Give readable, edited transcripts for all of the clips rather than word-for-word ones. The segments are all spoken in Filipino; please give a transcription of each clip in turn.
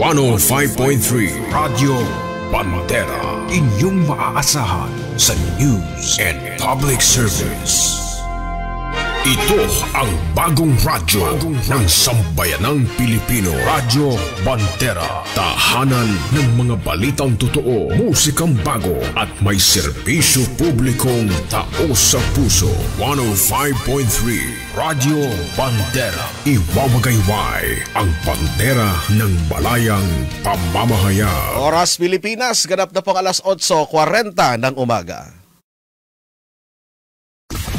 105.3 Radio Bandera, inyong maaasahan sa news and public service. Ito ang bagong radyo ng sambayanang Pilipino. Radyo Bandera. Tahanan ng mga balitang totoo, musikang bago at may serbisyo publikong taos sa puso. 105.3 Radyo Bandera. Iwawagayway ang bandera ng balayang pamamahayag. Oras Pilipinas, ganap na pong alas 8:40 ng umaga.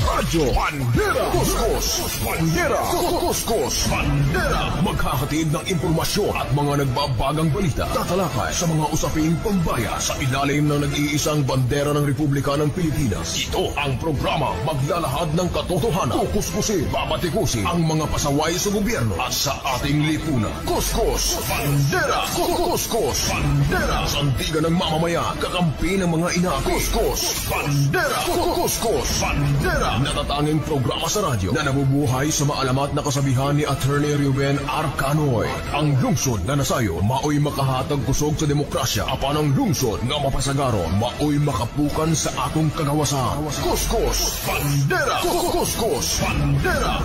Radyo Bandera, Kuskus, Bandera, Kuskus, Bandera. Magkakatid ng impormasyon at mga nagbabagang balita. Tatalakay sa mga usaping pambaya sa ilalim ng nag-iisang bandera ng Republika ng Pilipinas. Ito ang programa maglalahad ng katotohanan. Kukuskusin, babatikusin ang mga pasaway sa gobyerno at sa ating lipunan. Kuskus, Bandera, Kuskus, Bandera. Sandigan ng mamamayan, kakampi ng mga ina. Kuskus, Bandera, Kuskus, Bandera. Natatanging programa sa radyo na nabubuhay sa maalamat na kasabihan ni Attorney Ruben Arcanoy. Ang lungsod na nasayo, maoy makahatag kusog sa demokrasya. Apan ang lungsod nga mapasagaron, maoy makapukan sa atong kagawasan. Kuskus, Bandera! Kuskus, Bandera!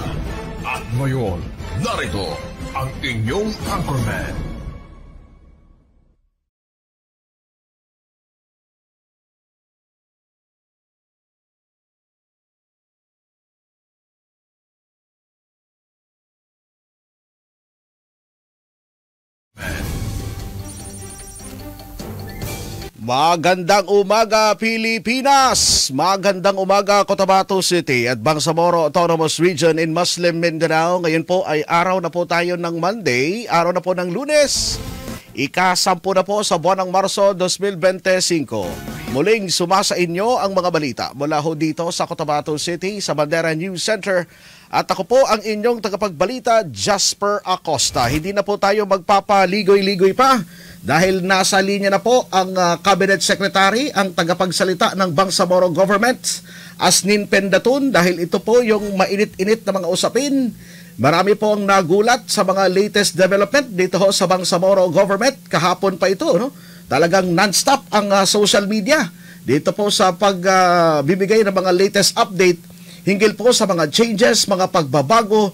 At ngayon, narito ang inyong anchorman. Magandang umaga Pilipinas! Magandang umaga Cotabato City at Bangsamoro Autonomous Region in Muslim Mindanao. Ngayon po ay araw na po tayo ng Monday, araw na po ng Lunes. Ika-10 na po sa buwan ng Marso 2025. Muling sumasa inyo ang mga balita mula ho dito sa Cotabato City sa Bandera News Center. At ako po ang inyong tagapagbalita, Jasper Acosta. Hindi na po tayo magpapaligoy-ligoy pa dahil nasa linya na po ang Cabinet Secretary, ang tagapagsalita ng Bangsamoro Government, Asnin Pendatun, dahil ito po yung mainit-init na mga usapin. Marami po ang nagulat sa mga latest development dito ho sa Bangsamoro Government. Kahapon pa ito, no? Talagang non-stop ang social media dito po sa pagbibigay ng mga latest update hinggil po sa mga changes, mga pagbabago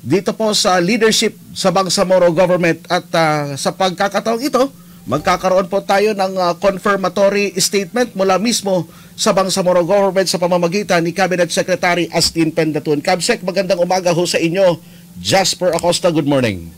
dito po sa leadership sa Bangsamoro Government. At sa pagkakataong ito, magkakaroon po tayo ng confirmatory statement mula mismo sa Bangsamoro Government sa pamamagitan ni Cabinet Secretary Astin Pendatun. Kabsec, magandang umaga ho sa inyo. Jasper Acosta, good morning.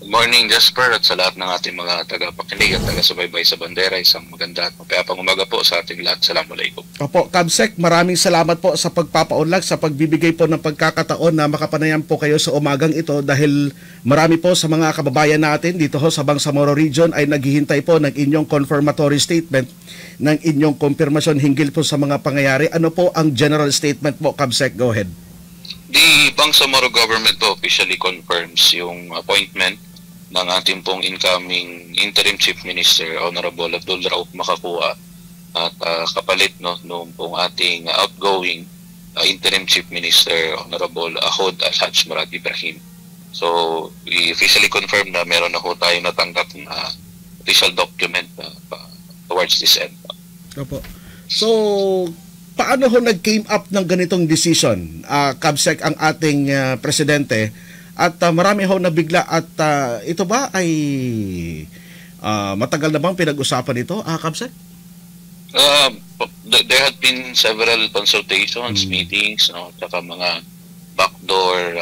Good morning, Jasper, at sa lahat ng ating mga tagapakinig at taga-subaybay sa bandera. Isang maganda at mapayapang umaga po sa ating lahat. Assalamualaikum. Opo, Kabsec, maraming salamat po sa pagpapaunlak, sa pagbibigay po ng pagkakataon na makapanayam po kayo sa umagang ito dahil marami po sa mga kababayan natin dito ho sa Bangsamoro Region ay naghihintay po ng inyong confirmatory statement, ng inyong konfirmasyon hinggil po sa mga pangyayari. Ano po ang general statement po, Kabsec? Go ahead. The Bangsamoro government po officially confirms yung appointment ng ating pong incoming Interim Chief Minister, Honorable Abdul Rauf Makakua, at kapalit noong pong ating outgoing Interim Chief Minister, Honorable Ahod Al-Haj Murad Ibrahim. So, we officially confirm na meron na ho tayo natanggap na official document towards this end. Opo. So, paano ho nag-came up ng ganitong decision, Kabsec, ang ating presidente? At marami ho nabigla at ito ba ay matagal na bang pinag-usapan ito, Kabsec? There had been several consultations, meetings, at saka mga backdoor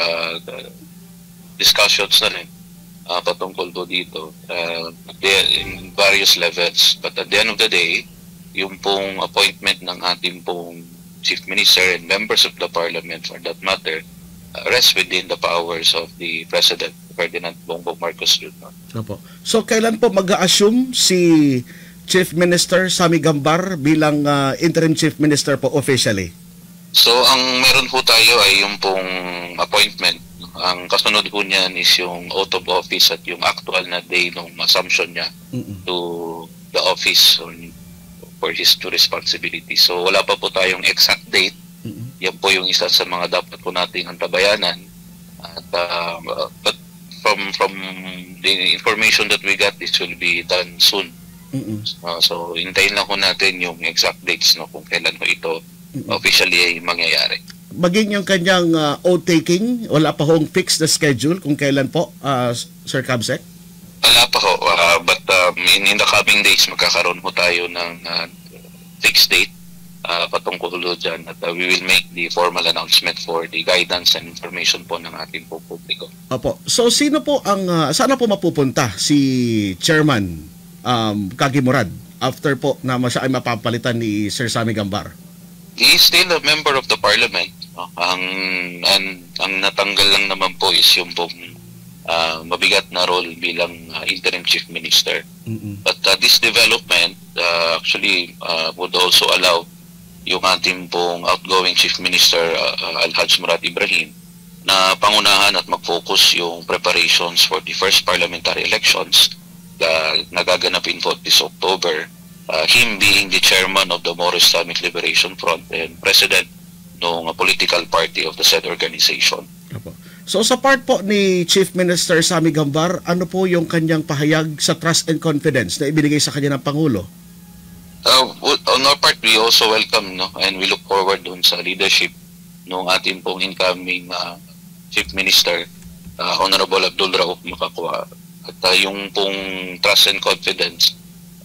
discussions na rin patungkol po dito in various levels. But at the end of the day, yung pong appointment ng ating pong Chief Minister and members of the Parliament for that matter rest within the powers of the President, Ferdinand Bongbong Marcos Jr. So, kailan po mag-a-assume si Chief Minister Sammy Gambar bilang Interim Chief Minister po officially? So, ang meron po tayo ay yung pong appointment. Ang kasunod po niyan is yung oath of office at yung actual na day ng assumption niya to the office for his two responsibilities. So, wala pa po tayong exact date. Yan po yung isa sa mga dapat po nating antabayanan. At, but from the information that we got, this will be done soon. So hintayin lang ko natin yung exact dates, no, kung kailan ho ito officially ay mangyayari. Maging yung kanyang oath-taking, wala pa hong fixed na schedule kung kailan po, Sir Cabsec? Wala pa ho, but in the coming days magkakaroon ho tayo ng fixed date patungkol dyan, at we will make the formal announcement for the guidance and information po ng ating po publiko. Opo. So sino po ang saan po mapupunta si Chairman Kagi Murad after po na siya ay mapapalitan ni Sir Sammy Gambar? He is still a member of the parliament. No? Ang natanggal lang naman po is yung pong mabigat na role bilang interim chief minister. But this development actually would also allow yung ating pong outgoing chief minister Alhaj Murad Ibrahim na pangunahan at mag-focus yung preparations for the first parliamentary elections na gaganapin po this October. Him being the chairman of the Moro Islamic Liberation Front and president ng political party of the said organization. So sa part po ni Chief Minister Sammy Gambar, ano po yung kanyang pahayag sa trust and confidence na ibinigay sa kanya ng Pangulo? On our part, we also welcome, no, and we look forward dun sa leadership ng ating pong incoming Chief Minister, Honorable Abdul Rauf Makakwa. At yung pong trust and confidence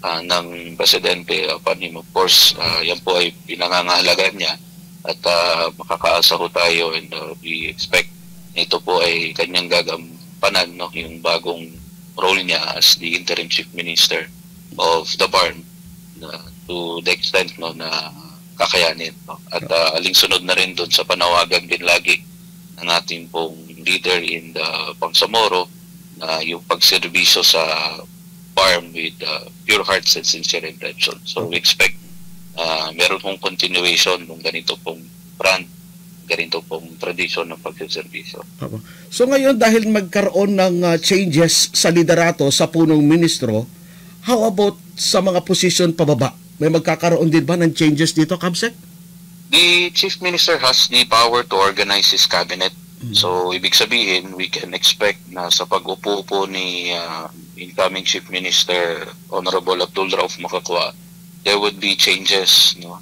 ng Presidente upon him, of course, yan po ay pinangangahalagan niya at makakaasa ko tayo, and we expect ito po ay kanyang gagampanan, no, yung bagong role niya as the interim chief minister of the BARM to the extent, no, na kakayanin, no? At alinsunod na rin doon sa panawagan din lagi ng ating pong leader in the Bangsamoro na yung pagserbisyo sa BARM with pure hearts and sincere intention. So we expect meron pong continuation ng ganito pong brand, ganito pong tradisyon ng pagserbisyo. So ngayon, dahil magkaroon ng changes sa liderato sa punong ministro, how about sa mga posisyon pababa? May magkakaroon din ba ng changes dito, Cabsec? The Chief Minister has the power to organize his cabinet. So, ibig sabihin, we can expect na sa pag-upo po ni incoming Chief Minister Honorable Abdul Rauf Makakwa, there would be changes, no,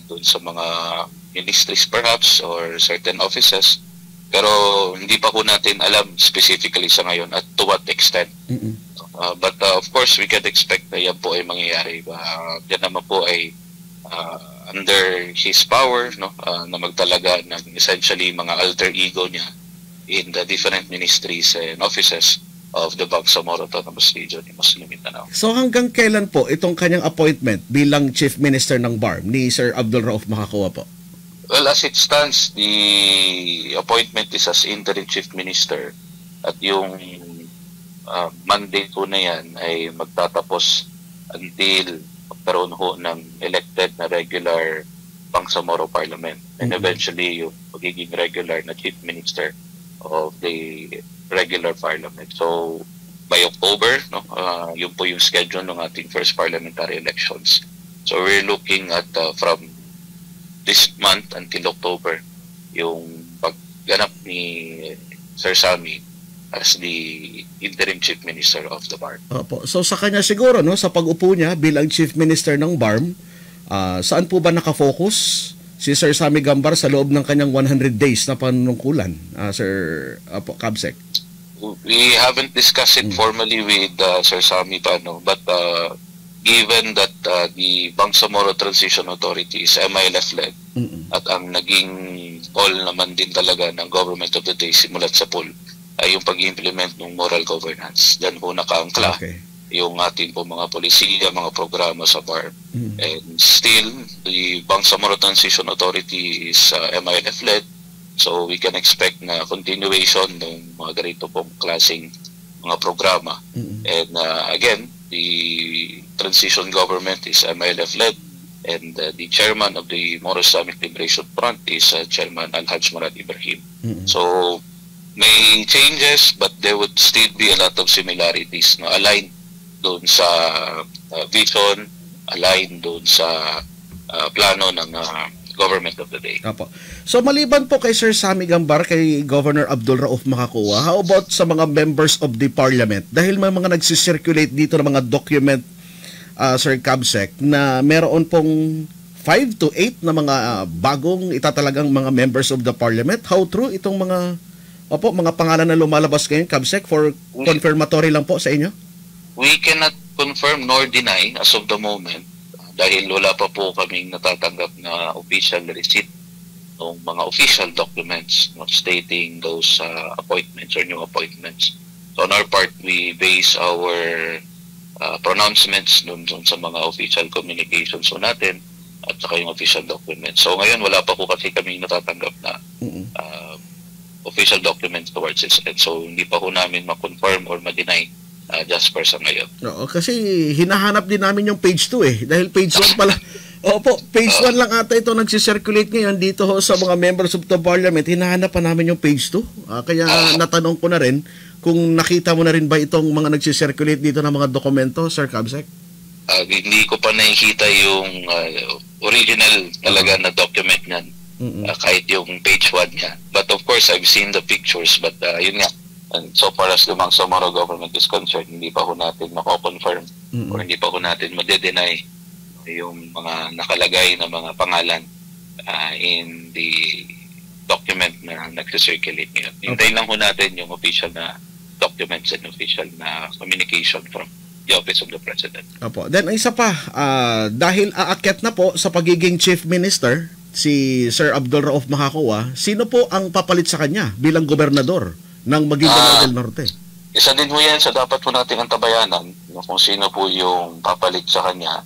doon sa mga ministries perhaps or certain offices. Pero hindi pa po natin alam specifically sa ngayon at to what extent. But of course, we can expect na yan po ay mangyayari. Yan naman po ay under his power, no, na magtalaga ng essentially mga alter ego niya in the different ministries and offices of the Bangsamoro Autonomous Region in Muslim Mindanao. So hanggang kailan po itong kanyang appointment bilang Chief Minister ng BARM ni Sir Abdul Rauf Makakwa po? Well, as it stands, the appointment is as interim Chief Minister at yung mandate po na yan ay magtatapos until magkaroon ho ng elected na regular Bangsamoro Parliament and eventually yung magiging regular na Chief Minister of the regular Parliament. So, by October, no, yun po yung schedule ng ating first parliamentary elections. So, we're looking at from this month until October, yung pagganap ni Sir Sammy as the interim Chief Minister of the BARM. Opo. So sa kanya siguro, no, sa pag-upo niya bilang Chief Minister ng BARM, saan po ba nakafocus si Sir Sammy Gambar sa loob ng kanyang 100 days na panunungkulan, Sir Cabsec? We haven't discussed it formally with Sir Sammy pa, no, but given that the Bangsamoro Transition Authority is MILF-led at ang naging all naman din talaga ng government of the day simulat sa pool ay yung pag-implement ng moral governance. Diyan po nakaangkla yung ating po mga polisiya, mga programa sa BARM. And still, the Bangsamoro Transition Authority is MILF-led, so we can expect na continuation ng mga ganito pong klaseng mga programa. And again, the transition government is MILF-led, and the chairman of the Moro Islamic Liberation Front is Chairman Alhaj Murad Ibrahim. So, may changes, but there would still be a lot of similarities, no, aligned doon sa vision, aligned doon sa plano ng government of the day. Opo. So maliban po kay Sir Sammy Gambar, kay Governor Abdul Rauf Makakuwa, how about sa mga members of the parliament? Dahil may mga nagsisirculate dito ng mga document, Sir Cabsec, na meron pong 5 to 8 na mga bagong itatalagang mga members of the parliament. How true itong mga pangalan na lumalabas ngayon, Cabsec, for confirmatory lang po sa inyo? We cannot confirm nor deny as of the moment dahil wala pa po kaming natatanggap na official receipt ng mga official documents stating those appointments or new appointments. So on our part, we base our pronouncements dun sa mga official communications natin at saka yung official documents. So ngayon wala pa po kasi kami natatanggap na official documents towards it. So hindi pa po namin ma-confirm or ma-deny just for sa ngayon. Oo, kasi hinahanap din namin yung page 2 eh. Dahil page 1 pala. Opo, page 1 lang ata ito nagsisirculate ngayon dito sa mga members of the parliament. Hinahanap pa namin yung page 2. Kaya natanong ko na rin kung nakita mo na rin ba itong mga nagsisirculate dito ng mga dokumento, Sir Cabsec? Hindi ko pa nakikita yung original talaga na document niyan. Kahit yung page 1 niya. But of course, I've seen the pictures. But yun nga, and so far as the Bangsamoro government is concerned, hindi pa ho natin mako-confirm or hindi pa ho natin ma-deny yung mga nakalagay na mga pangalan in the document na nagsisirculate ngayon. Hintayin lang ho natin yung official na documents and official na communication from the Office of the President. Opo. Then isa pa, dahil aakyat na po sa pagiging Chief Minister si Sir Abdul Rauf Makakuwa, sino po ang papalit sa kanya bilang gobernador ng Maguindanao del Norte? Isa din ho yan sa dapat po nating antabayanan kung sino po yung papalit sa kanya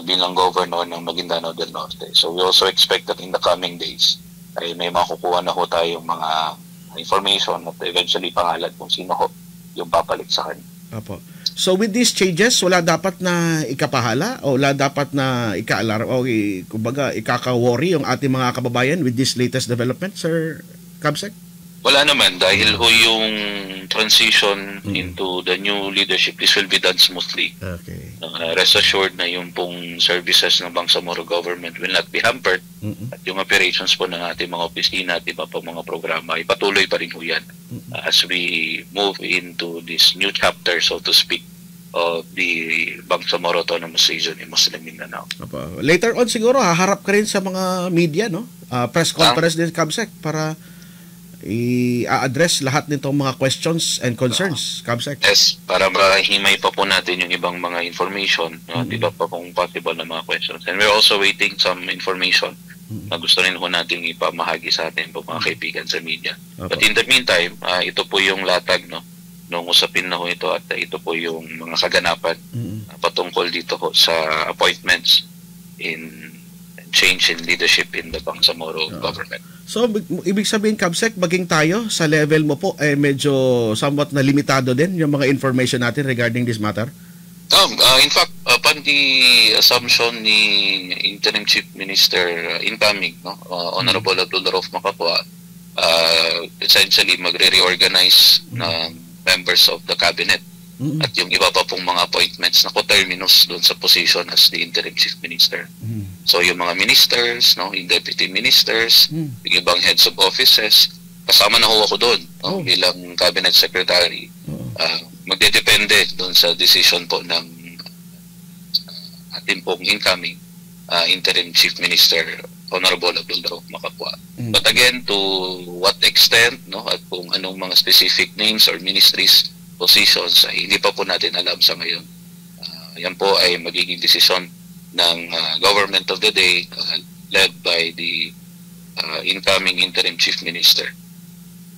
bilang governor ng Maguindanao del Norte. So we also expect that in the coming days ay may makukuha na ho tayong mga information at eventually pangalan kung sino ho yung papalit sa kanya. Apo. So with these changes, wala dapat na ikapahala o wala dapat na ikaalarm o kumbaga ikaka-worry yung ating mga kababayan with this latest development, Sir Cabsec? Wala naman dahil ho yung transition into the new leadership, this will be done smoothly. Okay. Rest assured na yung pong services ng Bangsamoro government will not be hampered at yung operations po ng ating mga opisina at iba pa mga programa ay patuloy pa rin ho yan as we move into this new chapter, so to speak, of the Bangsamoro Autonomous Region in Muslim Mindanao. Later on siguro haharap ka rin sa mga media, no? Press conference din, Cabsec, para i-address lahat nitong mga questions and concerns, Cabsec. Yes, para mahimay pa po natin yung ibang mga information, di ba pa kung possible na mga questions. And we're also waiting some information na gusto rin po natin ipamahagi sa atin po mga kaibigan sa media. But in the meantime, ito po yung latag nung usapin na ho ito at ito po yung mga kaganapan patungkol dito ho sa appointments in change in leadership in the Bangsamoro government. So, ibig sabihin, Cabsec, maging tayo sa level mo po, medyo somewhat na limitado din yung mga information natin regarding this matter? In fact, upon the assumption ni Interim Chief Minister incoming, Honorable Abdul Rauf Makakuwa, essentially magre-reorganize ng members of the cabinet at yung iba pa pong mga appointments na coterminous doon sa position as the Interim Chief Minister. So yung mga ministers, yung deputy ministers, yung ibang heads of offices, kasama na ho ako doon bilang cabinet secretary. Magdedepende doon sa decision po ng ating pong incoming Interim Chief Minister, Honorable Abdul Rauf Makakuwa. But again, to what extent, at kung anong mga specific names or ministries, positions, ay hindi pa po natin alam sa ngayon. Yan po ay magiging desisyon ng government of the day led by the incoming Interim Chief Minister.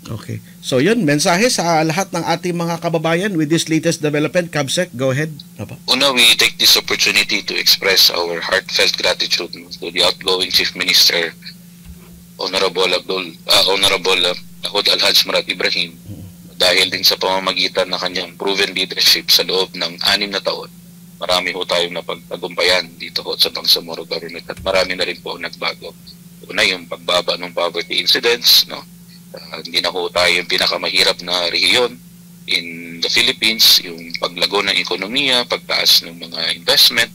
Okay. So yun, mensahe sa lahat ng ating mga kababayan with this latest development. Cabsec, go ahead. Una, we take this opportunity to express our heartfelt gratitude to the outgoing Chief Minister, Honorable Ahod Alhaj Marat Ibrahim, dahil din sa pamamagitan ng kanyang proven leadership sa loob ng 6 na taon. Marami ho tayong napagtagumpayan dito ho sa Bangsamoro government at marami na rin po nagbago. Una, yung pagbaba ng poverty incidents, hindi na ho tayo yung pinakamahirap na rehiyon in the Philippines, yung paglago ng ekonomiya, pagtaas ng mga investment,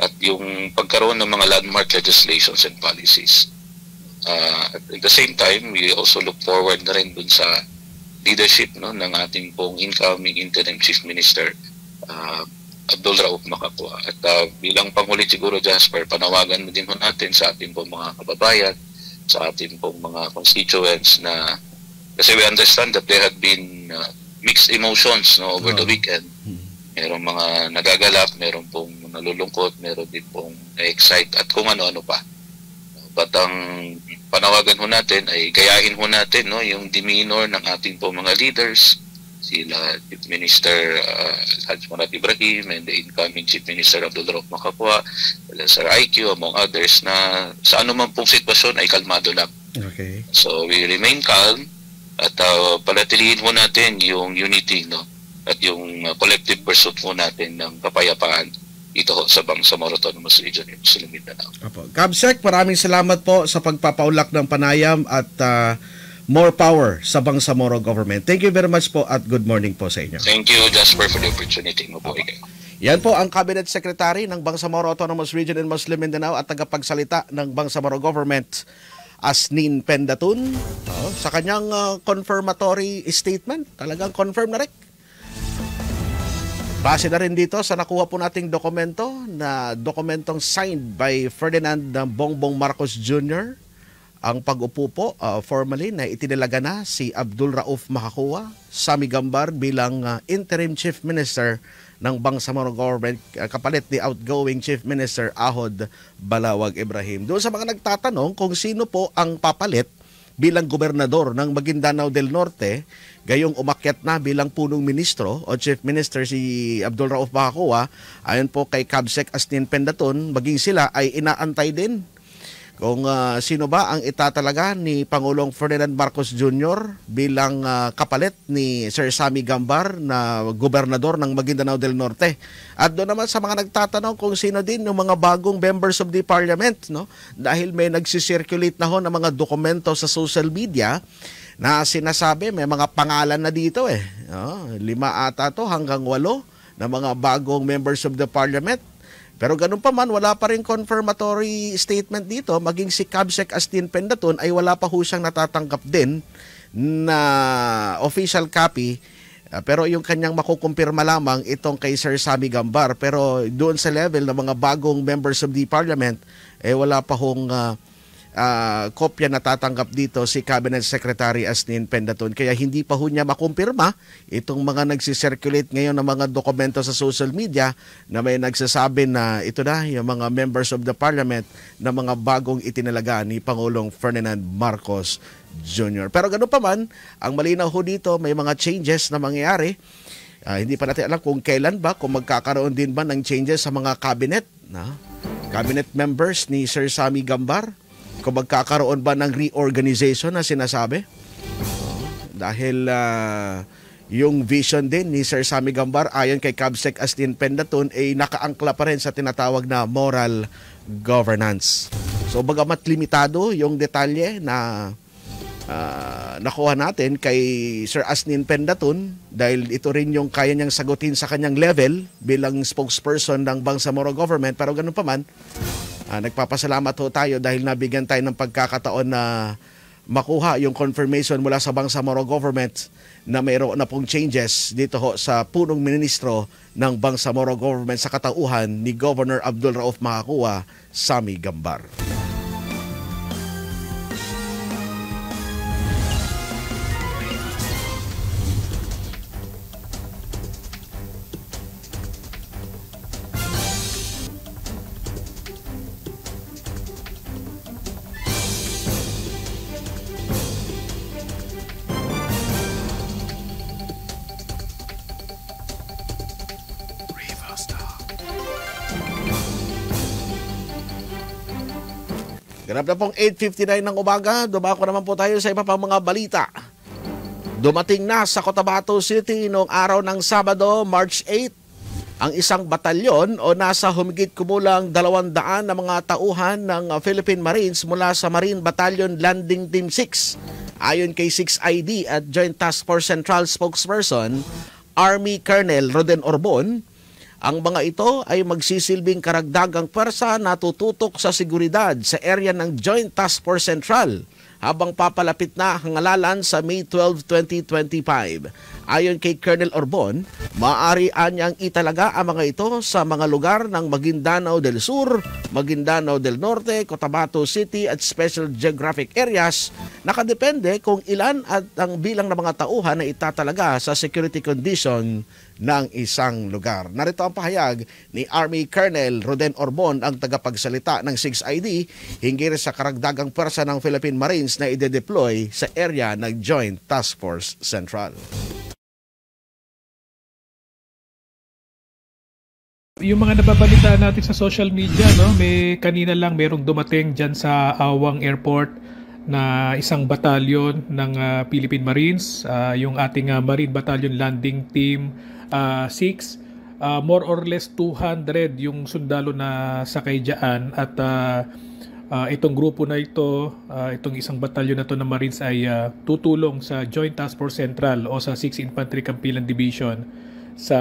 at yung pagkaroon ng mga landmark legislations and policies. At the same time, we also look forward na rin dun sa leadership, no, ng ating pong incoming interim chief minister, Abdul Rauf Makakua. At bilang panghuli siguro, Jasper, panawagan din ho natin sa ating pong mga kababayan, sa ating pong mga constituents na, kasi we understand that there had been mixed emotions, no, over the weekend. Merong mga nagagalak, meron pong nalulungkot, meron din pong na-excite at kung ano-ano pa. But ang panawagan ho natin ay gayahin ho natin, no, yung demeanor ng ating po mga leaders, sila Chief Minister Haj Murat Ibrahim and the incoming Chief Minister Abdul Rauf Makakua, Sir IQ, among others, na sa anumang pong sitwasyon ay kalmado lang. Okay. So we remain calm at palatilihin ho natin yung unity, no, at yung collective pursuit ho natin ng kapayapaan dito sa Bangsamoro Autonomous Region in Muslim Mindanao. Kabsec, maraming salamat po sa pagpapaulak ng panayam at more power sa Bangsamoro government. Thank you very much po at good morning po sa inyo. Thank you, Jasper, for the opportunity. Yan po ang Cabinet Secretary ng Bangsamoro Autonomous Region in Muslim Mindanao at tagapagsalita ng Bangsamoro government, Asnin Pendatun, sa kanyang confirmatory statement. Talagang confirm na rin. Base na rin dito sa nakuha po nating dokumento na dokumentong signed by Ferdinand Bongbong Marcos Jr. Ang pag-upo po formally na itinalaga na si Abdul Rauf Makakua, Sammy Gambar bilang interim chief minister ng Bangsamoro government, kapalit ni outgoing chief minister Ahod Balawag Ibrahim. Doon sa mga nagtatanong kung sino po ang papalit bilang gobernador ng Maguindanao del Norte, gayong umakyat na bilang punong ministro o chief minister si Abdul Rauf Makakua, ayon po kay Kabsec Asnin Pendatun, maging sila ay inaantay din kung sino ba ang itatalaga ni Pangulong Ferdinand Marcos Jr. bilang kapalit ni Sir Sammy Gambar na gobernador ng Maguindanao del Norte. At doon naman sa mga nagtatanong kung sino din yung mga bagong members of the parliament, no? Dahil may nagsisirculate na ho ng mga dokumento sa social media na sinasabi may mga pangalan na dito 5 ata to hanggang 8 na mga bagong members of the parliament. Pero ganun pa man, wala pa rin confirmatory statement dito. Maging si Kabsec Astin Pendatun ay wala pa ho siyang natatanggap din na official copy. Pero yung kanyang makukumpirma lamang itong kay Sir Sammy Gambar. Pero doon sa level ng mga bagong members of the parliament, wala pa hong kopya natatanggap dito si Cabinet Secretary Asnin Pendatun. Kaya hindi pa ho niya makumpirma itong mga nagsisirculate ngayon ng mga dokumento sa social media na may nagsasabi na ito na yung mga members of the parliament na mga bagong itinalaga ni Pangulong Ferdinand Marcos Jr. Pero ganoon pa man, ang malinaw ho dito may mga changes na mangyayari. Hindi pa natin alam kung kailan ba, kung magkakaroon din ba ng changes sa mga cabinet members ni Sir Sammy Gambar. Kung magkakaroon ba ng reorganization na sinasabi. Dahil yung vision din ni Sir Sammy Gambar ayon kay Kabsec Astin Pendatun ay nakaangkla pa rin sa tinatawag na moral governance. So bagamat limitado yung detalye na nakuha natin kay Sir Asnin Pendatun dahil ito rin yung kaya niyang sagutin sa kanyang level bilang spokesperson ng Bangsamoro government, pero ganun pa man, nagpapasalamat ho tayo dahil nabigyan tayo ng pagkakataon na makuha yung confirmation mula sa Bangsamoro government na mayroon na pong changes dito ho sa punong ministro ng Bangsamoro government sa katauhan ni Governor Abdul Rauf Makakua, Sammy Gambar. Ganap na pong 8:59 ng umaga, dumako naman po tayo sa iba pang mga balita. Dumating na sa Cotabato City noong araw ng Sabado, March 8, ang isang batalyon o nasa humigit kumulang 200 na mga tauhan ng Philippine Marines mula sa Marine Battalion Landing Team 6. Ayon kay 6ID at Joint Task Force Central Spokesperson, Army Colonel Roden Orbon, Ang mga ito ay magsisilbing karagdagang pwersa na tututok sa seguridad sa area ng Joint Task Force Central habang papalapit na ang halalan sa May 12, 2025. Ayon kay Colonel Orbon, maaari anyang italaga ang mga ito sa mga lugar ng Maguindanao del Sur, Maguindanao del Norte, Cotabato City at Special Geographic Areas. Nakadepende kung ilan at ang bilang ng mga tauhan na itatalaga sa security condition ng isang lugar. Narito ang pahayag ni Army Colonel Roden Orbon, ang tagapagsalita ng 6ID, hinggil sa karagdagang pwersa ng Philippine Marines na ide-deploy sa area ng Joint Task Force Central. Yung mga nababalita natin sa social media, no, may kanina lang merong dumating dyan sa Awang Airport na isang batalyon ng Philippine Marines, yung ating Marine Battalion Landing Team 6. More or less 200 yung sundalo na sakay dyan at itong grupo na ito, itong isang batalyon na to ng Marines ay tutulong sa Joint Task Force Central o sa 6th Infantry Campilan Division sa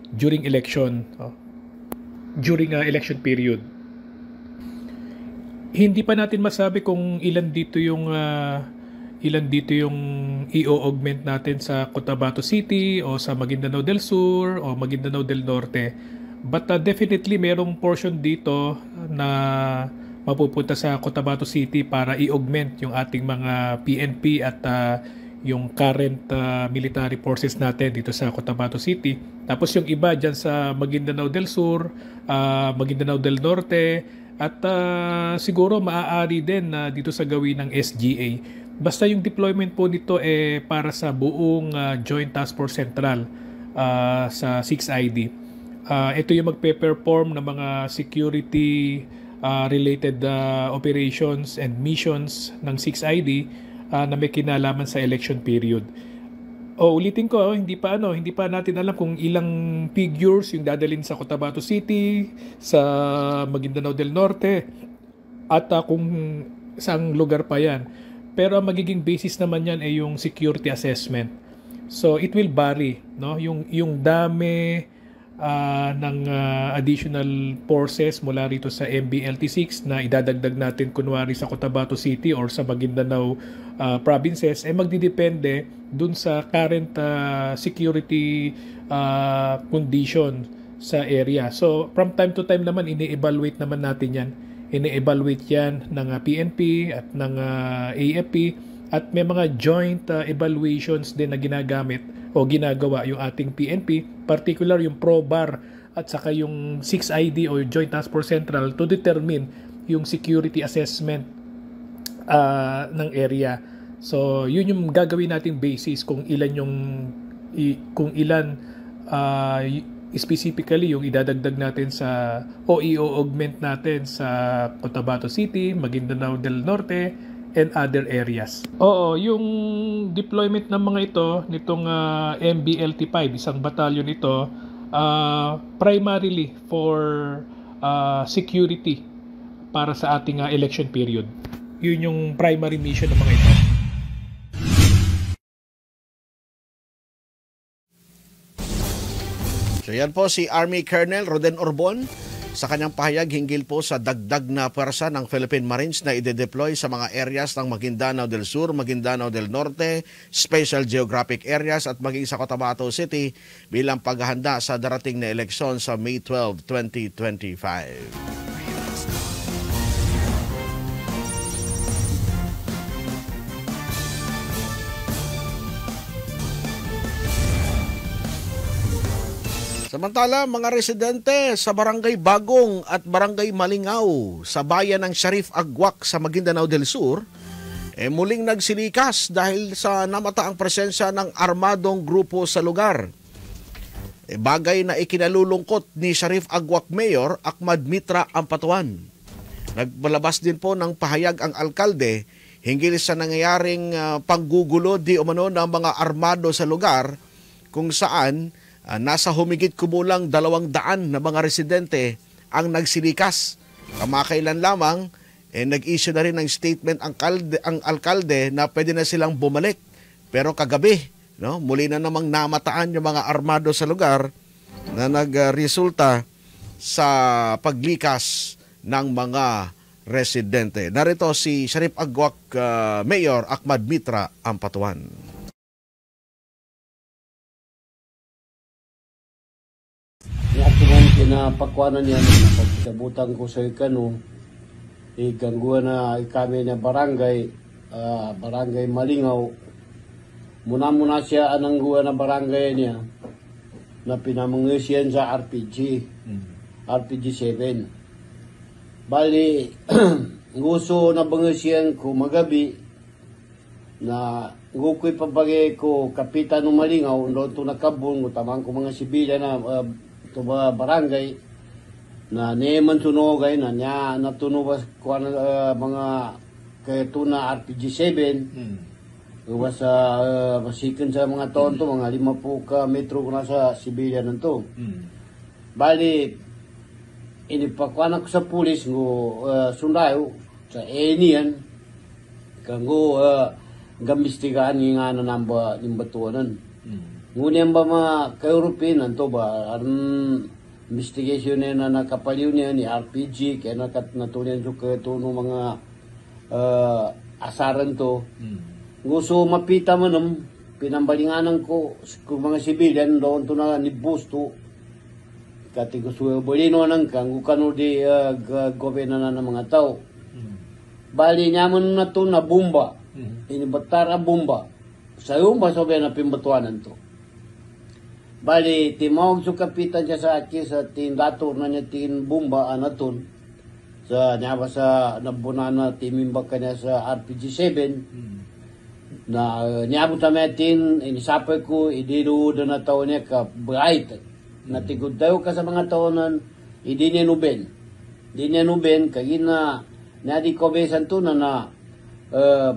during election period. Hindi pa natin masabi kung ilan dito yung i-augment natin sa Cotabato City o sa Maguindanao del Sur o Maguindanao del Norte, but definitely merong portion dito na mapupunta sa Cotabato City para i-augment yung ating mga PNP at yung current military forces natin dito sa Cotabato City. Tapos yung iba dyan sa Maguindanao del Sur, Maguindanao del Norte, at siguro maaari din dito sa gawin ng SGA. Basta yung deployment po nito para sa buong Joint Task Force Central sa 6ID. Ito yung magpe-perform ng mga security related operations and missions ng 6ID na may kinalaman sa election period. Ulitin ko, hindi pa natin alam kung ilang figures yung dadalhin sa Cotabato City, sa Maguindanao del Norte, at kung saang lugar pa yan. Pero ang magiging basis naman yan ay yung security assessment. So it will vary, no? Yung dami ng additional forces mula rito sa MBLT6 na idadagdag natin kunwari sa Cotabato City or sa Maguindanao provinces ay magdidepende dun sa current security condition sa area. So from time to time naman ini-evaluate naman natin yan. Ini-evaluate yan ng PNP at ng AFP at may mga joint evaluations din na ginagamit o ginagawa yung ating PNP, particular yung PROBAR at saka yung 6ID o Joint Task Force Central to determine yung security assessment ng area. So yun yung gagawin nating basis kung ilan specifically yung idadagdag natin sa o i-augment natin sa Cotabato City, Maguindanao del Norte, and other areas. Oo, yung deployment ng mga ito, nitong MBLT5, isang batalyon ito, primarily for security para sa ating election period. Yun yung primary mission ng mga ito. So yan po si Army Colonel Roden Orbon sa kanyang pahayag hinggil po sa dagdag na pwersa ng Philippine Marines na ide-deploy sa mga areas ng Maguindanao del Sur, Maguindanao del Norte, Special Geographic Areas at maging sa Cotabato City bilang paghahanda sa darating na eleksyon sa May 12, 2025. Samantala, mga residente sa Barangay Bagong at Barangay Malingaw sa bayan ng Sharif Agwak sa Maguindanao del Sur, muling nagsilikas dahil sa namataang presensya ng armadong grupo sa lugar. Bagay na ikinalulungkot ni Sharif Agwak Mayor Ahmad Mitra Ampatuan. Nagbalabas din po ng pahayag ang alkalde hinggil sa nangyayaring panggugulo di umano ng mga armado sa lugar kung saan nasa humigit kumulang 200 na mga residente ang nagsilikas. Kamakailan lamang, nag-issue na rin ng statement ang alkalde na pwede na silang bumalik. Pero kagabi, muli na namang namataan yung mga armado sa lugar na nagresulta sa paglikas ng mga residente. Narito si Sharif Agwak Mayor Ahmad Mitra Ampatuan. Ako man kinapakwanan niya pagkabutan ko sa ikano, igangguan na kami na barangay, barangay Malingaw. Muna siya anang guwa na barangay niya na pinamangisiyan sa RPG 7. Bali, gusto na bangisiyan ko magabi na gukoy pabagay ko kapitan ng Malingaw, doon to nakabon, tamang ko mga sibilya na to ba barangay na neman tunogay na niya natunog ko mga kay tuna RPG 7 was masikan sa mga taon to mga 50 ka metro ko na sa Sibilya nanto. Bali inipakwan ko sa pulis ngo sundayo sa enian kango gamistigaan nga na namba nimbatuanan. Ngunit ba mga ka-European nanto ba investigation na nakapaliw niya ni RPG kaya natulian so katuno mga asaran to. Gusto mapita man ng pinambalinganan ko kung mga sibilyan doon to na nibusto kati gusto bolino nang kang kano di gobyerno na ng mga tao. Bali nyaman na to na bomba. Inibatara bomba. Sa yung basobe na pimbatuanan to. Bali timawag so kapitan siya sa akin sa tindator na niya tin bomba anaton. Sa nyaba sa nabunana timimba kanya sa RPG 7. Na niabot na natin, inisapay ko, idinuod na taon niya ka bright. Natigod tayo ka sa mga taonan, hindi niya nuben. Hindi niya nuben, kaya na nadi ko besan to na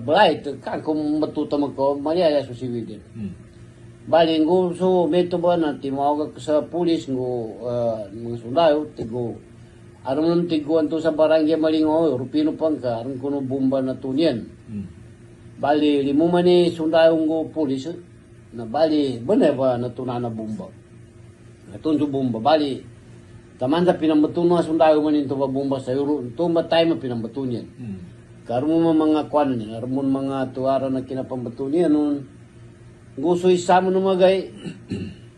bright, kung matutamag ko, maliyaya sa siwidin. Bali, so meto ba na timawag ko sa pulis, mga sundayo, tigo, aron tiguan to sa barangay Malingaw, Rupino pang ka, aron kuno bomba na to niyan. Bali, limo man ni sundayong ko pulis, na bali, bane ba natuna na bomba? Natun sa bomba, bali, taman sa pinambato na sundayo man ito ba bomba sa euro, ito ba tayo pinambato niyan? Karoon mo mga kwan niya, karoon mo mga tuwara na kinapambato niya noon. Gusto isama ng mga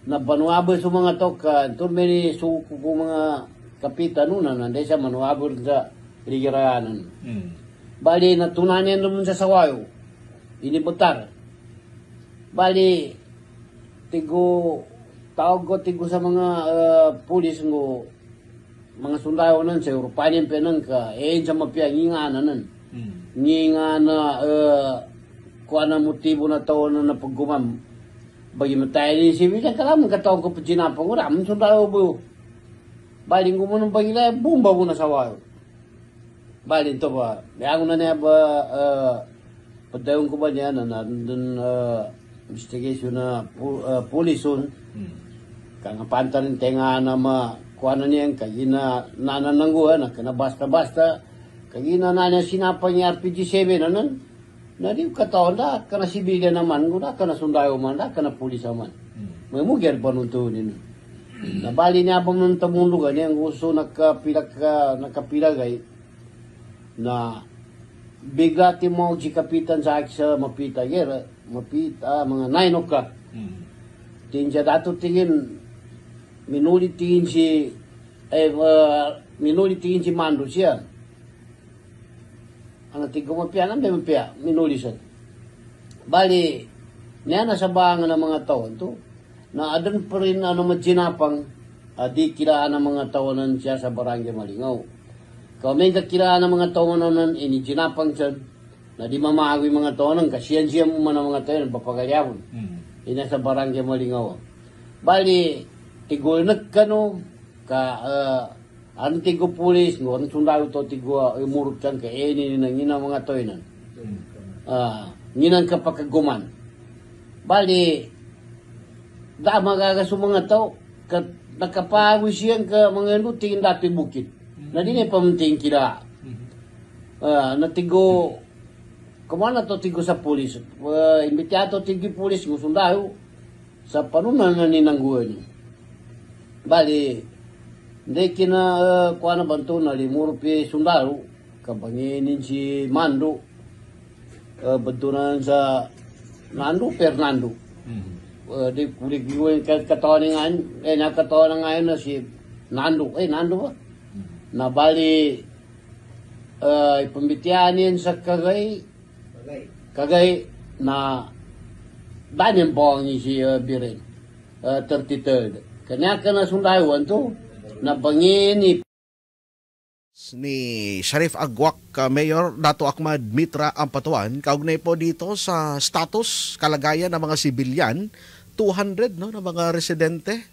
na banuabol sa mga toka, ito may suko ko mga kapitan noon, nanday siya manuabol sa ligirayanan. Bali, natunan niya naman sa sawayo. Inibutar. Bali, tawag ko sa mga pulis ngo, mga sundayo nun, sa Europanyan penang ka, sa mapia, nga na nun. Nga na, kuha na motibo na taon na napagumam. Bagi matay ni si Villa, kalamang katawag ko pa ginapang ko, raman sundayo po. Bali, gumunong bagila, bumba mo na sawayo. Bali, ito ba, ako na niya ba, padayon ko ba niya na nandun investigation na pulisun, kangapanta rin tenga na makuha na niyan, kagina nananangguhan, na kanabasta-basta, kagina na niya sinapang niya RPG 7 na nun, na di kataon da, ka na sibilya naman, da ka na sundayo man, da ka na pulis naman. May mugyan pa nun to din. Nabali niya ba ng tamulugan, yung gusto nakapilagay, na bigla mo si kapitan sa akin sa mapita gera mga 9 o'clock tinja dato tingin minuli tingin si Mando siya ang tigo mapia na may mapia minuli siya bali niya nasa bangan ng mga taon to na adan pa rin madjinapang di kilaan ng mga tawanan siya sa barangay Malingaw. Kung may kakiraan ng mga tawanan ginapang siya na di mamahagoy mga tawanan, kasiyan-siyan mo man ang mga tawanan, papagalyawon. Ina sa barangay Malingaw. Bali, tigol nagkano, ano tigo pulis, ano sundayo to tigo umurot siyan, nina mga tawanan. Nginang kapakaguman. Bali, magagas mga tao, nakapahagoy siyan ka mga tingin dati bukid. Na di na pamunting kila. Natigo, kumana to tigo sa pulis. Imbitiato tigo pulis, gusto dayo, sa panunan na ninangguhan niya. Bali, hindi kuha na banto na limuro pi sundalo, kabanginin si Mando, banto na sa Fernando. Di kulik yung katawan nakatawa na ngayon na si Nando ba? Na bali, ipambitianin sa Kagay na danyan po ang si Biren, 33rd. Kanya ka na sundayon to, na bangin ni Sheriff Agwak Mayor Dato Ahmad Mitra Ampatuan kaugnay po dito sa status kalagayan ng mga sibilyan 200 no ng mga residente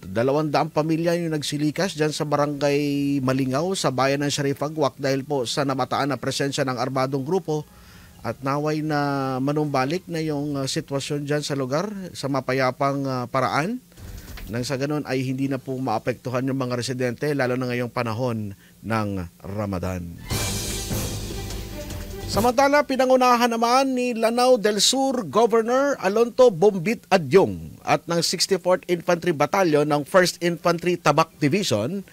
200 pamilya yung nagsilikas dyan sa barangay Malingaw sa bayan ng Sheriff Agwak dahil po sa namataan na presensya ng armadong grupo at naway na manumbalik na yung sitwasyon dyan sa lugar sa mapayapang paraan. Nang sa ganun ay hindi na po maapektuhan yung mga residente lalo na ngayong panahon ng Ramadan. Samantala, pinangunahan naman ni Lanao del Sur Governor Alonto Bombit Adyong at ng 64th Infantry Battalion ng 1st Infantry Tabak Division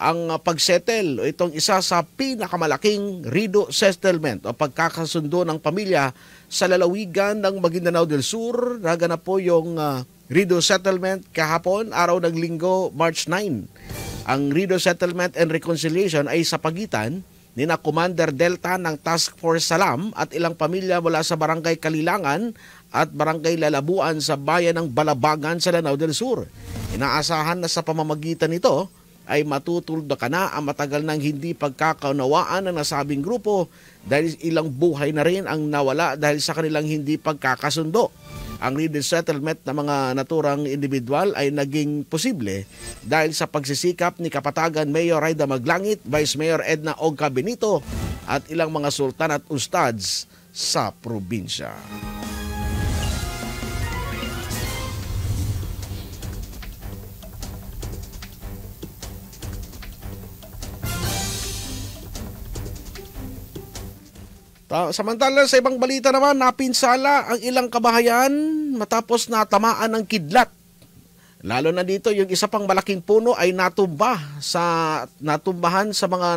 ang pagsettle o itong isa sa pinakamalaking Rido Settlement o pagkakasundo ng pamilya sa lalawigan ng Maguindanao del Sur. Naganap po yung Rido Settlement kahapon, araw ng Linggo, March 9. Ang Rido Settlement and Reconciliation ay sa pagitan ni na Commander Delta ng Task Force Salam at ilang pamilya mula sa Barangay Kalilangan at Barangay Lalabuan sa bayan ng Balabagan sa Lanao del Sur. Inaasahan na sa pamamagitan nito ay matutulda na ang matagal nang hindi pagkakaunawaan ng nasabing grupo dahil ilang buhay na rin ang nawala dahil sa kanilang hindi pagkakasundo. Ang resettlement ng mga naturang individual ay naging posible dahil sa pagsisikap ni Kapatagan Mayor Raida Maglangit, Vice Mayor Edna Ogca Benito at ilang mga sultan at ustads sa probinsya. Samantala sa ibang balita naman, napinsala ang ilang kabahayan matapos natamaan ng kidlat. Lalo na dito, yung isa pang malaking puno ay natumbahan sa mga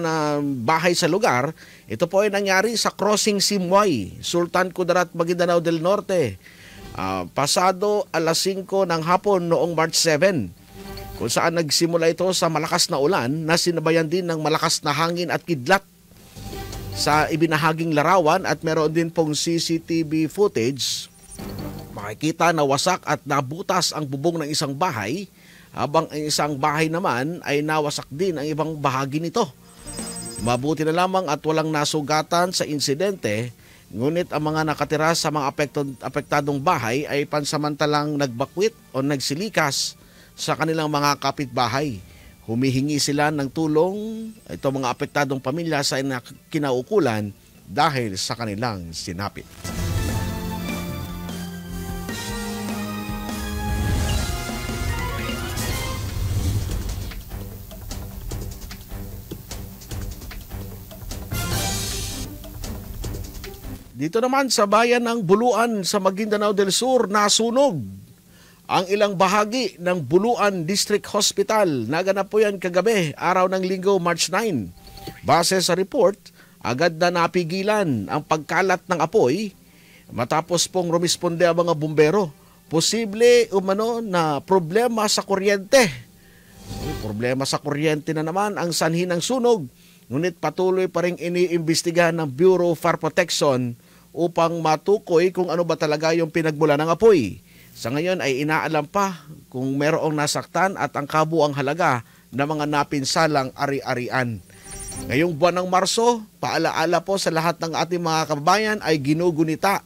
bahay sa lugar. Ito po ay nangyari sa Crossing Simway, Sultan Kudarat, Maguindanao del Norte. Pasado alas 5 ng hapon noong March 7. Kung saan nagsimula ito sa malakas na ulan na sinabayan din ng malakas na hangin at kidlat. Sa ibinahaging larawan at meron din pong CCTV footage, makikita na wasak at nabutas ang bubong ng isang bahay, habang ang isang bahay naman ay nawasak din ang ibang bahagi nito. Mabuti na lamang at walang nasugatan sa insidente, ngunit ang mga nakatira sa mga apektadong bahay ay pansamantalang nagbakwit o nagsilikas sa kanilang mga kapitbahay. Humihingi sila ng tulong itong mga apektadong pamilya sa kinaukulan dahil sa kanilang sinapit. Dito naman sa bayan ng Buluan sa Maguindanao del Sur, nasunog ang ilang bahagi ng Buluan District Hospital. Naganap po yan kagabi, araw ng Linggo, March 9. Base sa report, agad na napigilan ang pagkalat ng apoy matapos pong rumisponde ang mga bumbero. Posible umano na problema sa kuryente. Problema sa kuryente na naman ang sanhi ng sunog, ngunit patuloy pa rin iniimbestigahan ng Bureau of Fire Protection upang matukoy kung ano ba talaga yung pinagmula ng apoy. Sa ngayon ay inaalam pa kung merong nasaktan at ang kabuang halaga ng mga napinsalang ari-arian. Ngayong buwan ng Marso, paalaala po sa lahat ng ating mga kababayan ay ginugunita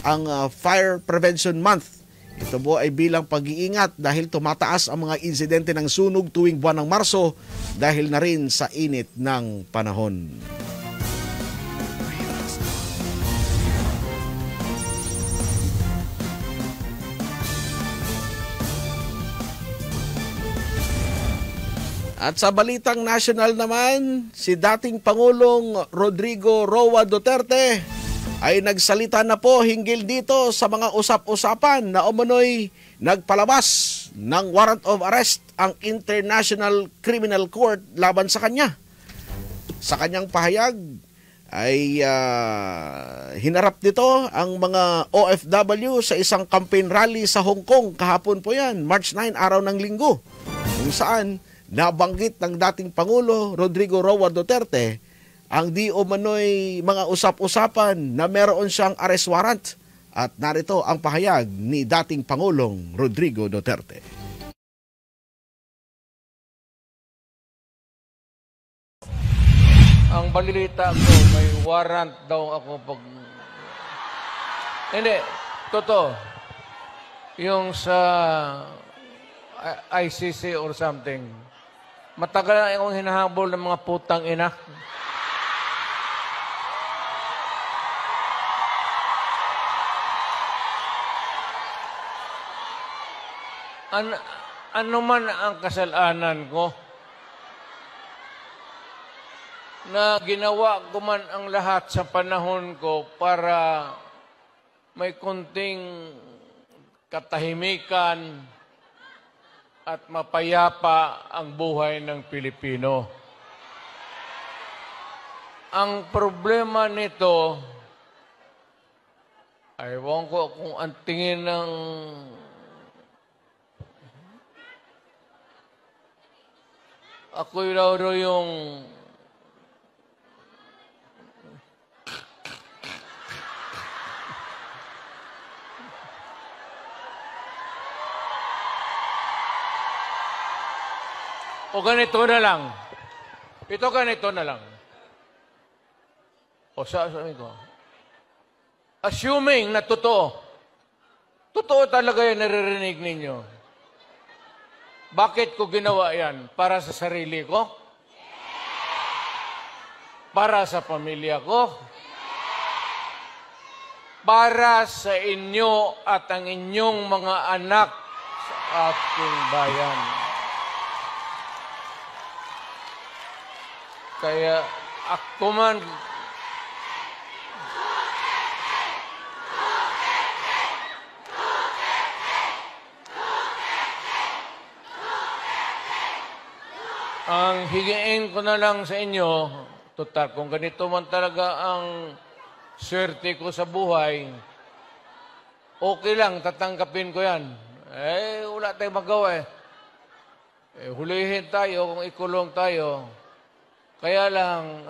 ang Fire Prevention Month. Ito po ay bilang pag-iingat dahil tumataas ang mga insidente ng sunog tuwing buwan ng Marso dahil na rin sa init ng panahon. At sa balitang national naman, si dating Pangulong Rodrigo Roa Duterte ay nagsalita na po hinggil dito sa mga usap-usapan na umano'y nagpalabas ng warrant of arrest ang International Criminal Court laban sa kanya. Sa kanyang pahayag ay hinarap nito ang mga OFW sa isang campaign rally sa Hong Kong kahapon po yan, March 9, araw ng Linggo, kung saan nabanggit ng dating Pangulo Rodrigo Roa Duterte ang di umano'y mga usap-usapan na meron siyang arrest warrant. At narito ang pahayag ni dating Pangulong Rodrigo Duterte. Ang balita ko, may warrant daw ako pag... Hindi, totoo. Yung sa ICC or something. Matagal na akong hinahabol ng mga putang ina. Ano man ang kasalanan ko, na ginawa ko man ang lahat sa panahon ko para may konting katahimikan at mapayapa ang buhay ng Pilipino. Ang problema nito, ewan ko kung ang tingin ng ako'y raw yung o ganito na lang. Ito ganito na lang. O sabi ko, assuming na totoo, totoo talaga yung naririnig ninyo. Bakit ko ginawa yan? Para sa sarili ko? Para sa pamilya ko? Para sa inyo at ang inyong mga anak sa ating bayan. Kaya ako man ang higiin ko na lang sa inyo, total, kung ganito man talaga ang swerte ko sa buhay, okay lang, tatanggapin ko yan. Wala tayong magawa eh. Hulihin tayo kung ikulong tayo. Kaya lang,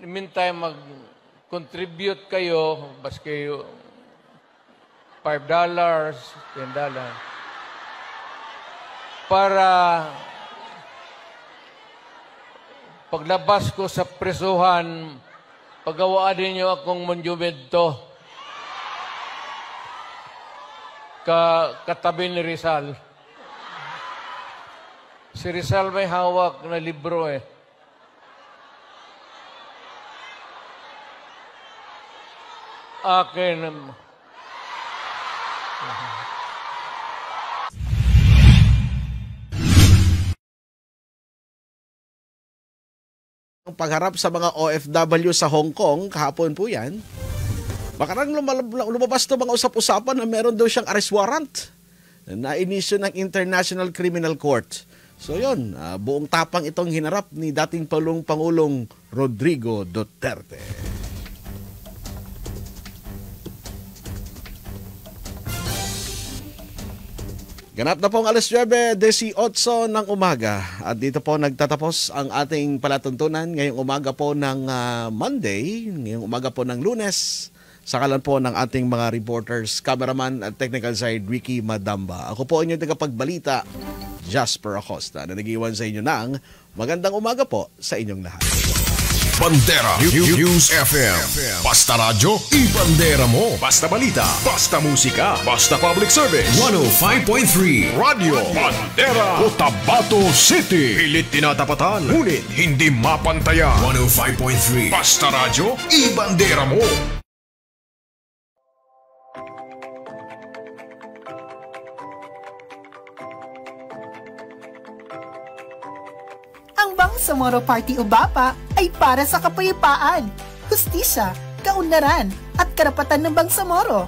meantime, mag-contribute kayo, baski $5, $10, para paglabas ko sa presuhan, pagawaan ninyo akong monumento katabi ni Rizal. Si Rizal may hawak na libro eh. Akin. Ang pagharap sa mga OFW sa Hong Kong, kahapon po yan, baka nang lumabas to mga usap-usapan na meron daw siyang arrest warrant na inisyo ng International Criminal Court. So yun, buong tapang itong hinarap ni dating Pangulong Rodrigo Duterte. Ganap na pong 9:18 ng umaga at dito po nagtatapos ang ating palatuntunan ngayong umaga po ng Monday, ngayong umaga po ng Lunes. Sa kalan po ng ating mga reporters, cameraman at technical side, Ricky Madamba. Ako po inyong tagapagbalita, Jasper Acosta, na nag-iwan sa inyo ng magandang umaga po sa inyong lahat. Bandera News FM. Basta radyo, ibandera mo. Basta balita, basta musika, basta public service. 105.3 Radio Bandera, Cotabato City. Pilit tinatapatan, ngunit hindi mapantayan. 105.3 Basta radyo, ibandera mo. Ang Bangsamoro Party Ubapa ay para sa kapayapaan, hustisya, kaunlaran at karapatan ng Bangsamoro.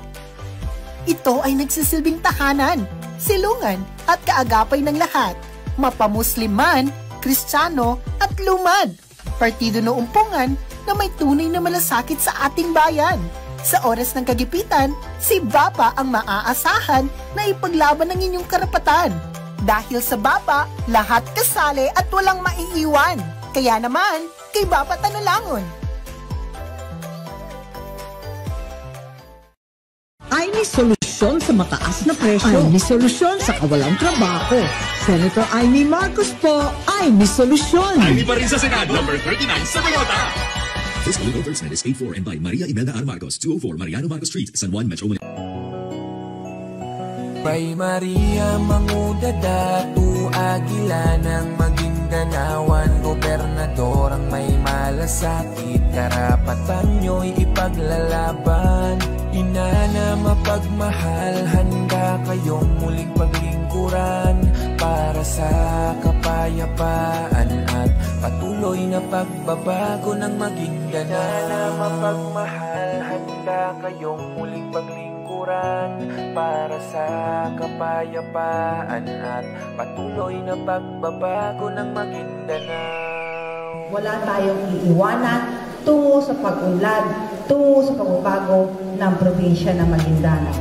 ito ay nagsisilbing tahanan, silungan at kaagapay ng lahat, mapamuslim man, Kristiyano at lumad. Partido na umpungan na may tunay na malasakit sa ating bayan. Sa oras ng kagipitan, si Bapa ang maaasahan na ipaglaban ng inyong karapatan. Dahil sa Bapa, lahat kasali at walang maiiwan. Kaya naman, kay Bapa Tanulangon. Ay may solusyon sa mataas na presyo. Ay may solusyon sa kawalang trabaho. Senator Amy Marcos po, ay may solusyon. Amy pa rin sa Senado, number 39 sa Balota. This legal advertisement is paid for and by Maria Imelda R. Marcos, 204 Mariano Marcos Street, San Juan, Metro Manila. May Maria Manguda Datu, Agila ng Magindanawan, gobernador ang may malasakit, karapatan nyo'y ipaglalaban. Ina na mapagmahal, handa kayong muling paglingkuran para sa kapayapaan at patuloy na pagbabago ng Maguindanao. Ina na mapagmahal, handa kayong muling paglingkuran para sa kapayapaan at patuloy na pagbabago ng Maguindanao. Wala tayong iiwanan tungo sa pag-unlad, tungo sa pagbabago ng probinsya ng Maguindanao.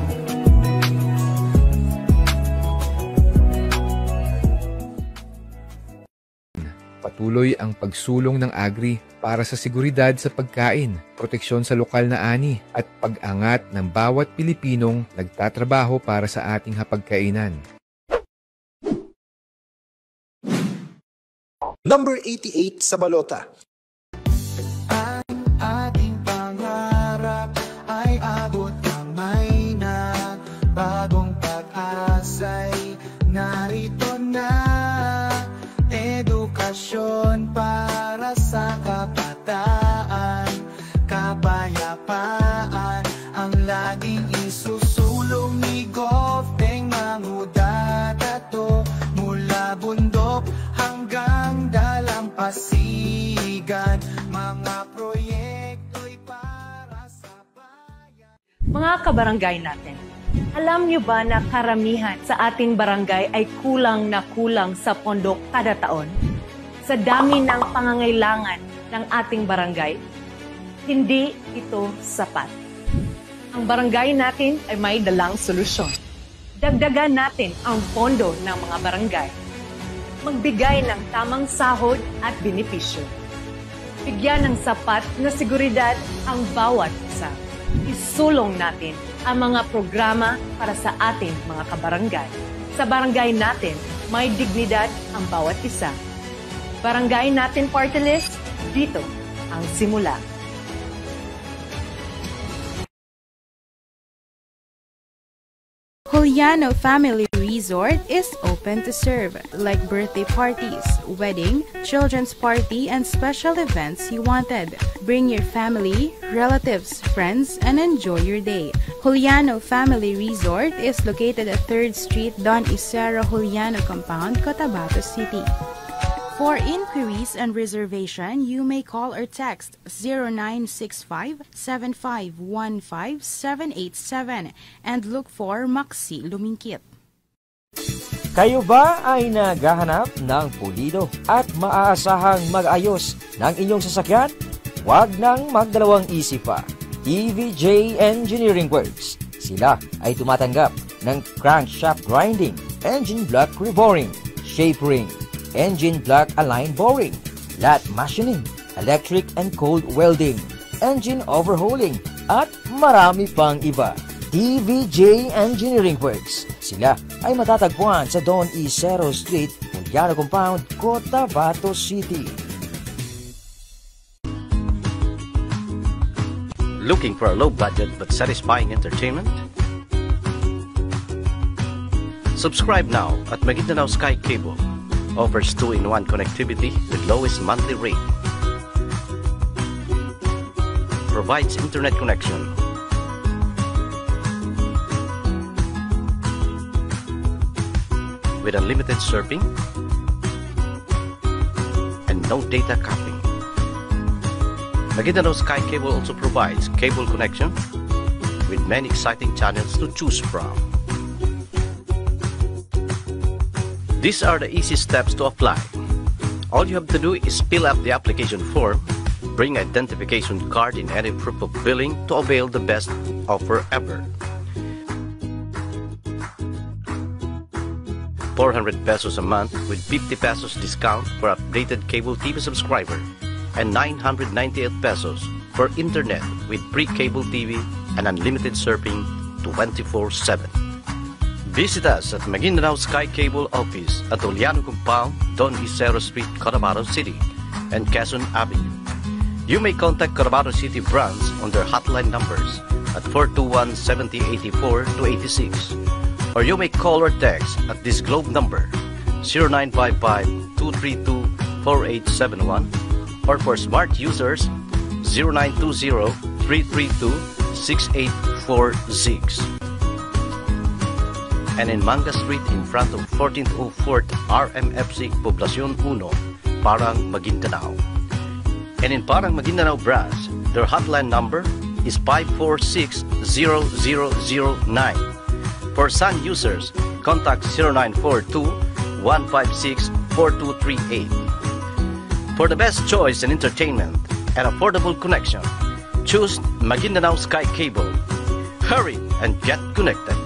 Patuloy ang pagsulong ng Agri para sa seguridad sa pagkain, proteksyon sa lokal na ani at pag-angat ng bawat Pilipinong nagtatrabaho para sa ating hapagkainan. Number 88 sa Balota. Ang ating pangarap ay abot kamay na, bagong pag-asa'y narito na. Edukasyon para sa kabataan, kapayapaan ang laging isusulong ni Gov. Teng Manguda Datu, mula bundok hanggang dalampasigan, mga proyekto'y para sa bayan. Mga kabarangay natin, alam niyo ba na karamihan sa ating barangay ay kulang na kulang sa pondo kada taon? Sa dami ng pangangailangan ng ating barangay, hindi ito sapat. Ang barangay natin ay may dalang solusyon. Dagdagan natin ang pondo ng mga barangay. Magbigay ng tamang sahod at benepisyo. Bigyan ng sapat na seguridad ang bawat isa. Isulong natin ang mga programa para sa ating mga kabarangay. Sa barangay natin, may dignidad ang bawat isa. Barangay natin party list, dito ang simula. Juliano Family Resort is open to serve, like birthday parties, wedding, children's party, and special events you wanted. Bring your family, relatives, friends, and enjoy your day. Juliano Family Resort is located at 3rd Street, Don Isero Juliano Compound, Cotabato City. For inquiries and reservation, you may call or text 0965-7515-787 and look for Maxi Lumingkit. Kayo ba ay naghahanap ng pulido at maaasahang mag-ayos ng inyong sasakyan? Huwag nang magdalawang isip pa. TVJ Engineering Works. Sila ay tumatanggap ng crankshaft grinding, engine block reboring, shapering, engine block align boring, lat machining, electric and cold welding, engine overhauling, at marami pang iba. TVJ Engineering Works. Sila ay matatagpuan sa Don Isero Street, Juliano Compound, Cotabato City. Looking for a low-budget but satisfying entertainment? Subscribe now at Maguindanao Sky Cable. Offers 2-in-1 connectivity with lowest monthly rate. Provides internet connection. With unlimited surfing and no data capping. Maguindanao Sky Cable also provides cable connection with many exciting channels to choose from. These are the easy steps to apply. All you have to do is fill out the application form, bring identification card and any proof of billing to avail the best offer ever. 400 pesos a month with 50 pesos discount for updated cable TV subscriber and 998 pesos for internet with pre-cable TV and unlimited surfing 24/7. Visit us at Maguindanao Sky Cable Office at Oliano Compound, Don Isero Street, Cotabato City, and Quezon Avenue. You may contact Cotabato City branch on their hotline numbers at 421-7084-86, or you may call or text at this Globe number 0955-232-4871, or for smart users 0920-332-6846. And in Manga Street in front of 1404th RMFC Poblacion 1, Parang, Maguindanao. And in Parang, Maguindanao branch, their hotline number is 546-0009. For Sun users, contact 0942-156-4238. For the best choice in entertainment and affordable connection, choose Maguindanao Sky Cable. Hurry and get connected.